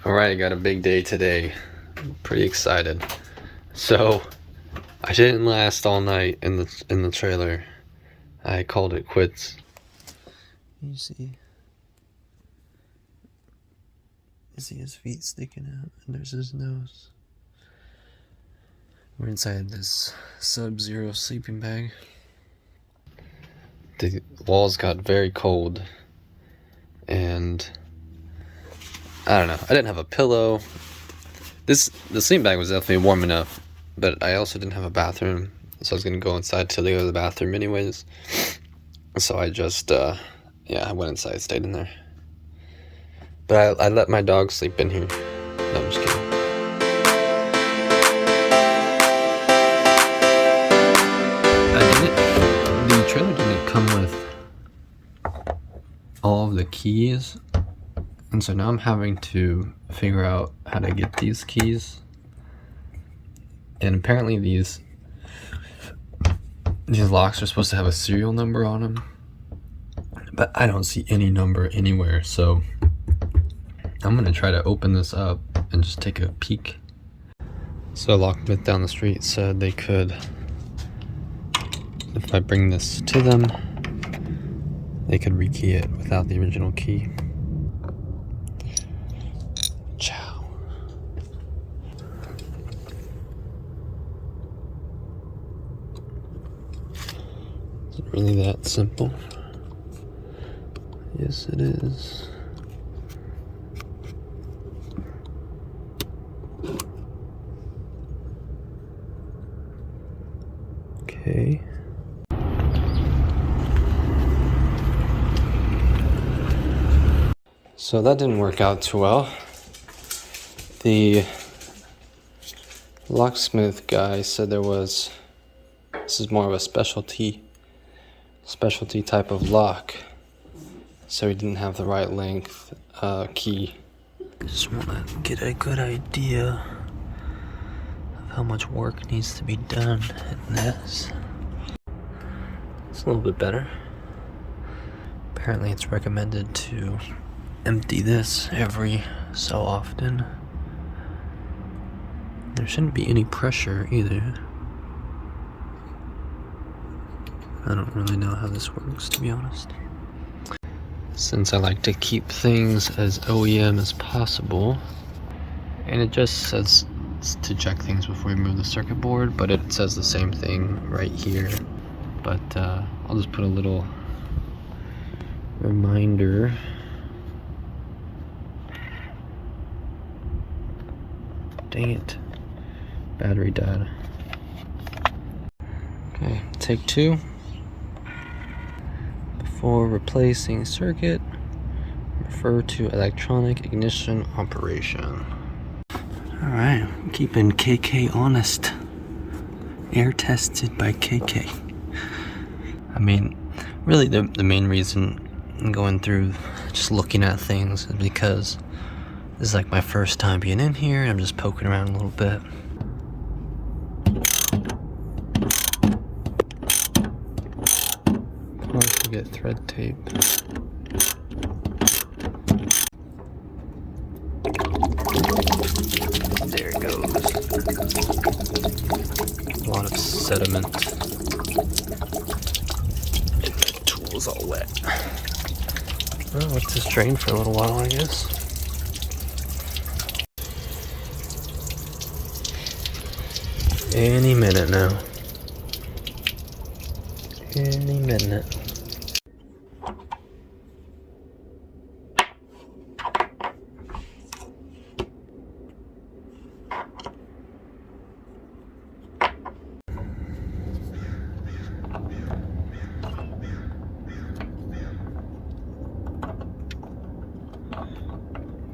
Alright, got a big day today. I'm pretty excited. So I didn't last all night in the trailer. I called it quits. You see his feet sticking out, and there's his nose. We're inside this sub-zero sleeping bag. The walls got very cold, and I don't know. I didn't have a pillow. The sleeping bag was definitely warm enough, but I also didn't have a bathroom, so I was gonna go inside to go to the bathroom anyways. So I just, I went inside, stayed in there. But I let my dog sleep in here. No, I'm just kidding. The trailer didn't come with all of the keys, and so now I'm having to figure out how to get these keys. And apparently these locks are supposed to have a serial number on them, but I don't see any number anywhere, so I'm gonna try to open this up and just take a peek. So a locksmith down the street said they could, if I bring this to them, they could rekey it without the original key. Ciao. Is it really that simple? Yes, it is. Okay. So that didn't work out too well. The locksmith guy said this is more of a specialty type of lock, so he didn't have the right length key. Just want to get a good idea of how much work needs to be done in this. It's a little bit better. Apparently it's recommended to empty this every so often. There shouldn't be any pressure either. I don't really know how this works, to be honest. Since I like to keep things as OEM as possible, and it just says to check things before you move the circuit board, but it says the same thing right here. But I'll just put a little reminder. Dang it. Battery died. Okay, take 2. Before replacing circuit, refer to electronic ignition operation. Alright, keeping KK honest. Air tested by KK. I mean, really the main reason I'm going through just looking at things is because this is like my first time being in here. I'm just poking around a little bit. Probably should get thread tape. There it goes. A lot of sediment. And the tool's all wet. Well, let this drain for a little while, I guess. Any minute now. Any minute.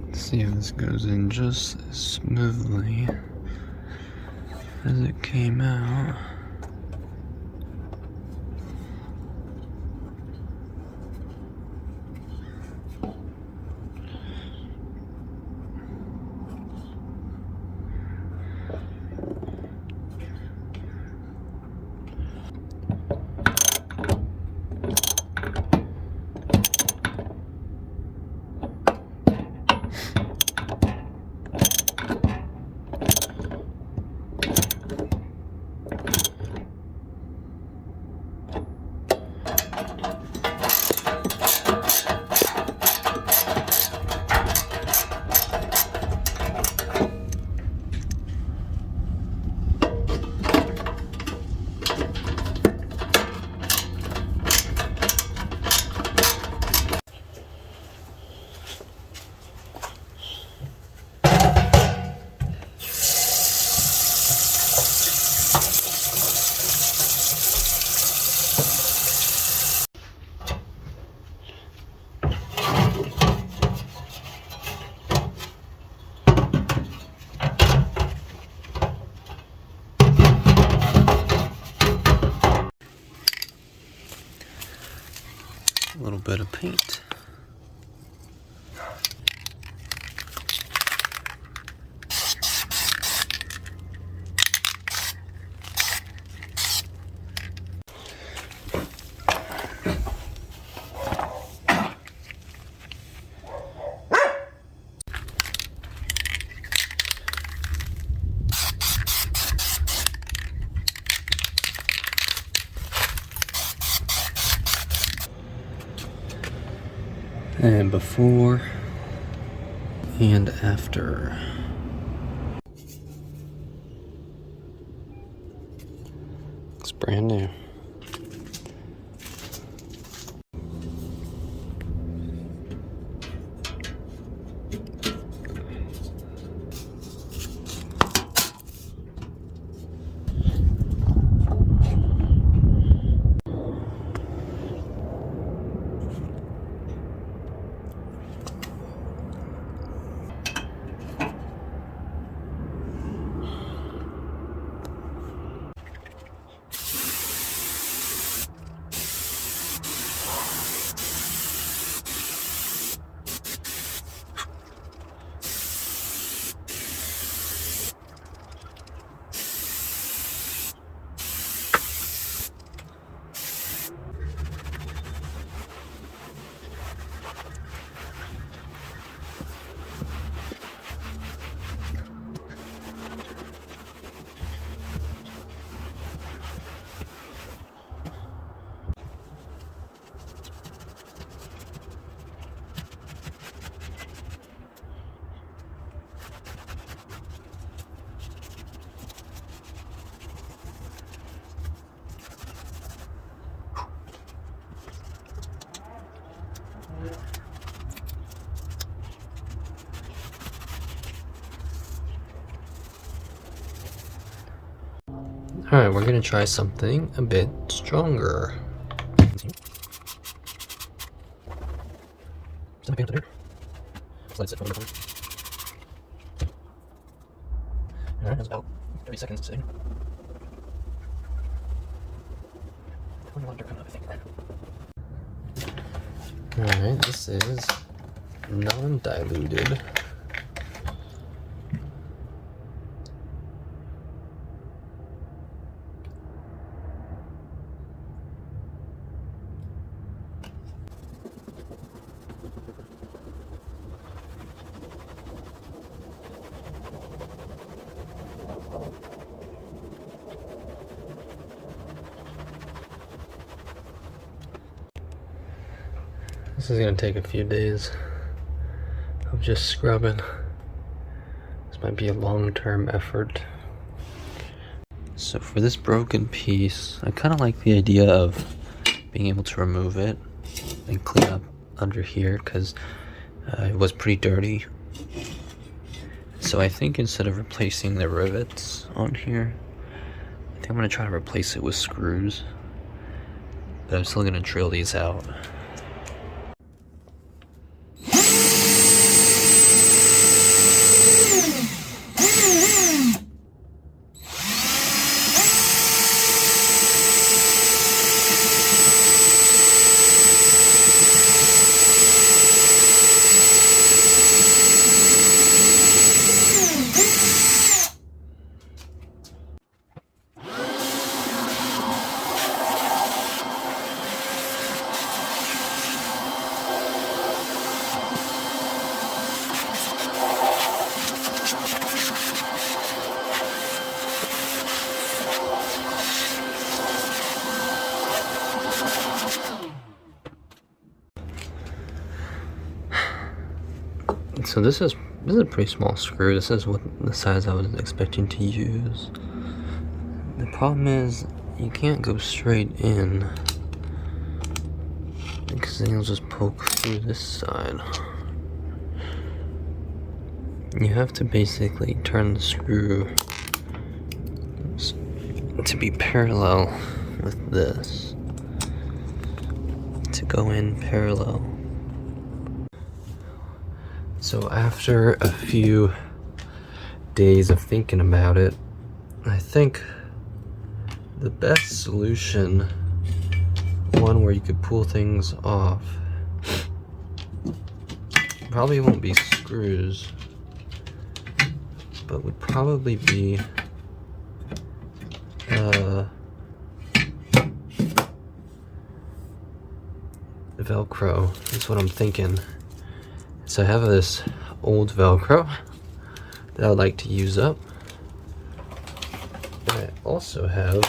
Let's see if this goes in just as smoothly as it came out. bit of paint. And before and after. It's brand new. Alright, we're gonna try something a bit stronger. Alright, that's about 30 seconds sitting. Alright, this is non-diluted. This is gonna take a few days of just scrubbing. This might be a long-term effort. So for this broken piece, I kind of like the idea of being able to remove it and clean up under here because it was pretty dirty. So I think instead of replacing the rivets on here, I think I'm gonna try to replace it with screws. But I'm still gonna drill these out. So this is a pretty small screw. This is what the size I was expecting to use. The problem is you can't go straight in because then you'll just poke through this side. You have to basically turn the screw to be parallel with this, to go in parallel. So after a few days of thinking about it, I think the best solution, one where you could pull things off probably won't be screws, but would probably be Velcro is what I'm thinking. So I have this old Velcro that I would like to use up. And I also have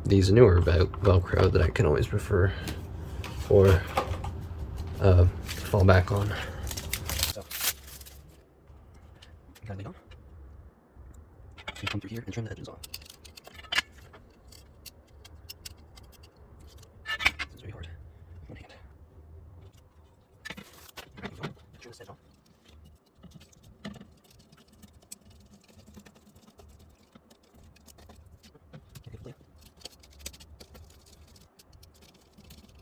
these newer Velcro that I can always prefer or fall back on. So, you got it on. You come through here and trim the edges off. This is very hard. One hand. There you go. Trim this edge off. Get it clear.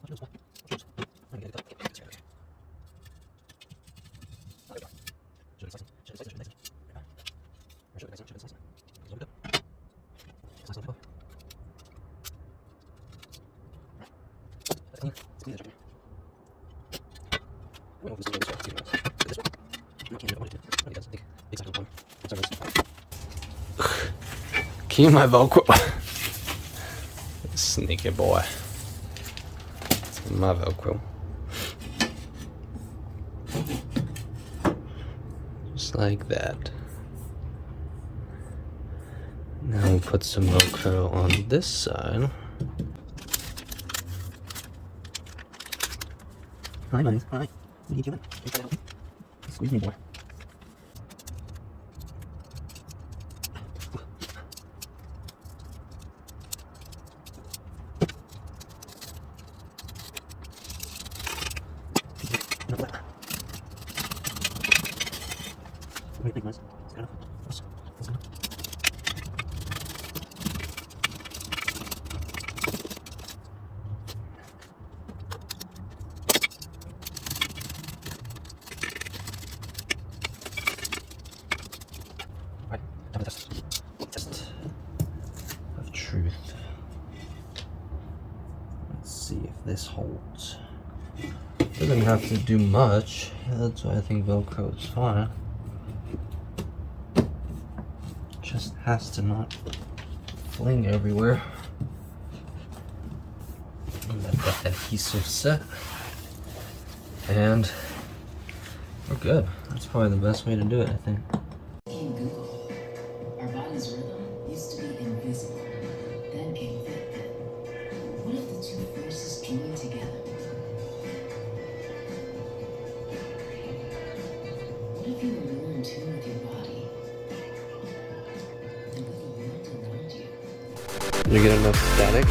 Watch this one. Watch this. I'm gonna get it up. Get this here. Oh, there we go. Should it slice it? Should it slice it? Should it slice it? Or should it slice it? Should it slice it? Look it up. Slice it up. It's clean. It's clean. It's right there. Wait, this is this way. This way. No, I can't do it. I want it to. I think that's exactly the point. That's our key in my Velcro. Sneaky boy. It's my Velcro. Just like that. Now we'll put some Velcro on this side. Hi, buddies. Hi. What are you doing? Squeeze me, boy. What do you think, guys? Is that enough? Yes. That's enough. Right, time to test. Test of truth. Let's see if this holds. Doesn't have to do much. That's why I think Velcro is fine. Just has to not fling everywhere. And let that adhesive set. And we're good. That's probably the best way to do it, I think. In Google, our body's rhythm used to be invisible. Then came Fitbit. What if the two forces joined together? What if you were more in tune with your body and with the world around you? Did you get enough static?